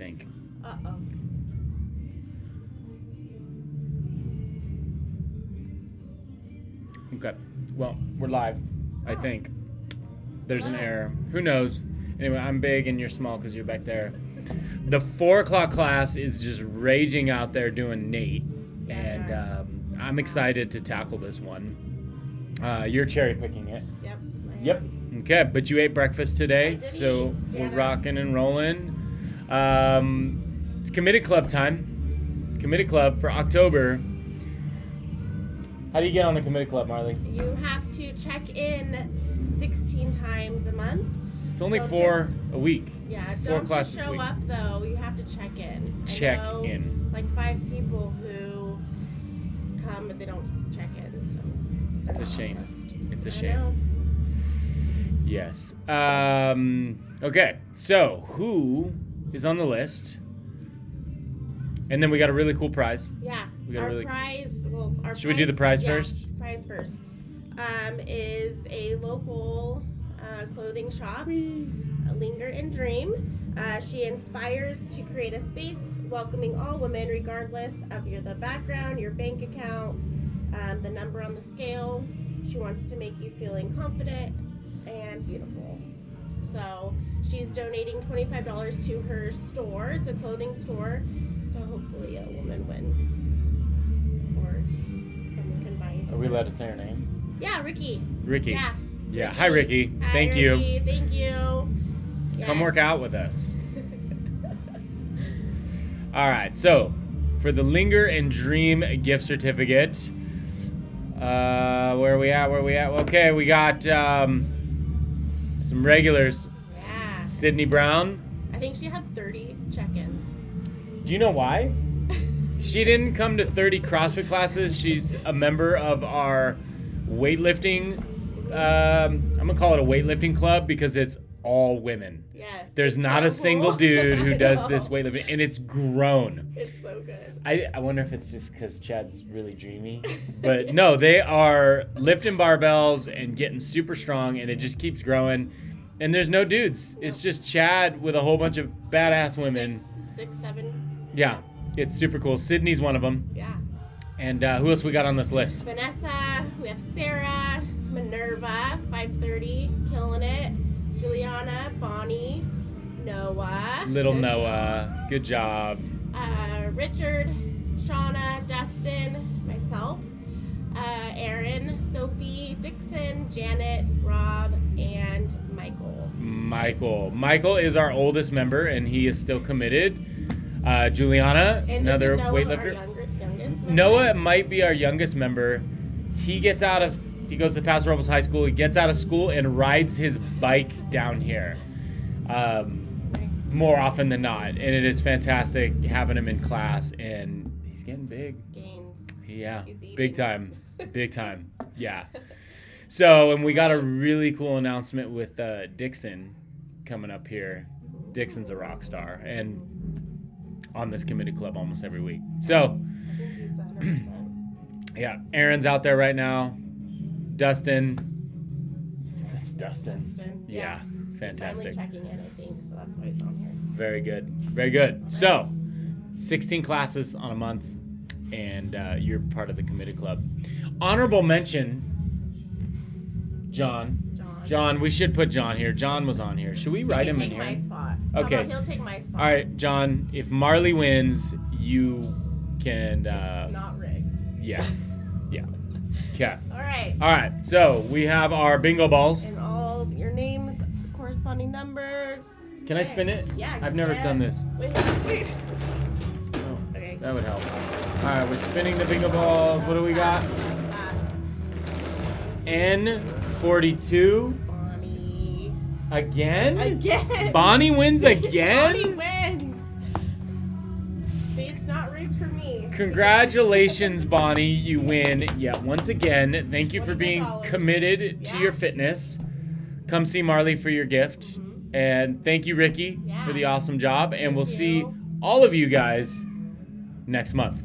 think. Uh-oh. Okay. Well, we're live, I think. There's an error. Who knows? Anyway, I'm big and you're small because you're back there. The 4 o'clock class is just raging out there doing Nate. And I'm excited to tackle this one. You're cherry picking it. Yep. Yep. Okay, but you ate breakfast today, so we're Yeah. rocking and rolling. It's Committed Club time. Committed Club for October. How do you get on the Committed Club, Marlee? You have to check in 16 times a month. It's only Don't 4 a week. Yeah, 4 don't classes just a show week. up though. You have to check in. Check I know, in. Like 5 people who come but they don't check in, so It's a they're not shame. on the list. It's a I shame. know. Yes. Okay, so who is on the list? And then we got a really cool prize. Yeah. We got our really- prize. Our Should we do the prize yeah, first? Prize first. Is a local clothing shop, Linger and Dream. She inspires to create a space welcoming all women, regardless of the background, your bank account, the number on the scale. She wants to make you feeling confident and beautiful. So she's donating $25 to her store. It's a clothing store. So hopefully a woman wins. Or someone can buy. Are we allowed to say her name? Yeah, Ricky. Ricky. Yeah. Yeah. Hi, Ricky. Hi, Thank you. Ricky. Thank you. Come Yes. work out with us. All right. So, for the Linger and Dream gift certificate, where are we at? Okay, we got some regulars. Yeah. Sydnee Brown. I think she had 30 check-ins. Do you know why? She didn't come to 30 CrossFit classes. She's a member of our weightlifting. I'm gonna call it a weightlifting club because it's all women. Yes. There's not so a single cool. dude who I does know. this weightlifting, and it's grown. It's so good. I wonder if it's just because Chad's really dreamy. But no, they are lifting barbells and getting super strong, and it just keeps growing. And there's no dudes. It's just Chad with a whole bunch of badass women. 6, 7. Yeah, it's super cool. Sydnee's one of them. Yeah. And who else we got on this list? Vanessa, we have Sarah, Minerva, 5:30, killing it. Julianna, Bonnie, Noah. Little good Noah. Good job. job. Richard, Shanna, Dustin, myself, Aaron, Sophie, Dixon, Jannet, Rob, and Michael. Michael is our oldest member, and he is still committed. Julianna, And another is Noah weightlifter. our youngest member? Noah might be our youngest member. He goes to Paso Robles High School. He gets out of school and rides his bike down here more often than not. And it is fantastic having him in class. And he's getting big. Gains. Yeah, He's eating. big time. Big time. Yeah. So, and we got a really cool announcement with Dixon coming up here. Dixon's a rock star and on this committed club almost every week. So, I think he's 100%. yeah, Aaron's out there right now. Dustin. That's Dustin. Dustin, Yeah, He's fantastic. finally checking in, I think, so that's why he's on here. Very good. Very good. So, 16 classes on a month, and you're part of the committed club. Honorable mention, John. John, we should put John here. John was on here. Should we write him in He'll here? take my spot. Okay. How about he'll take my spot. All right, John, if Marlee wins, you can, It's not rigged. yeah. Yeah. Okay. All right. All right, so we have our bingo balls. And all your names, corresponding numbers. Can I spin it? Yeah. I've never done this. Wait. Oh, Okay. that would help. All right, we're spinning the bingo balls. What do we got? N42. Bonnie. Again? Bonnie wins again? Bonnie wins. See, it's not rigged for me. Congratulations, Bonnie. You win yet once again. Thank you for being $25. committed to Yeah. your fitness. Come see Marlee for your gift. And thank you, Ricky, Yeah. for the awesome job. And we'll Thank see you. all of you guys next month.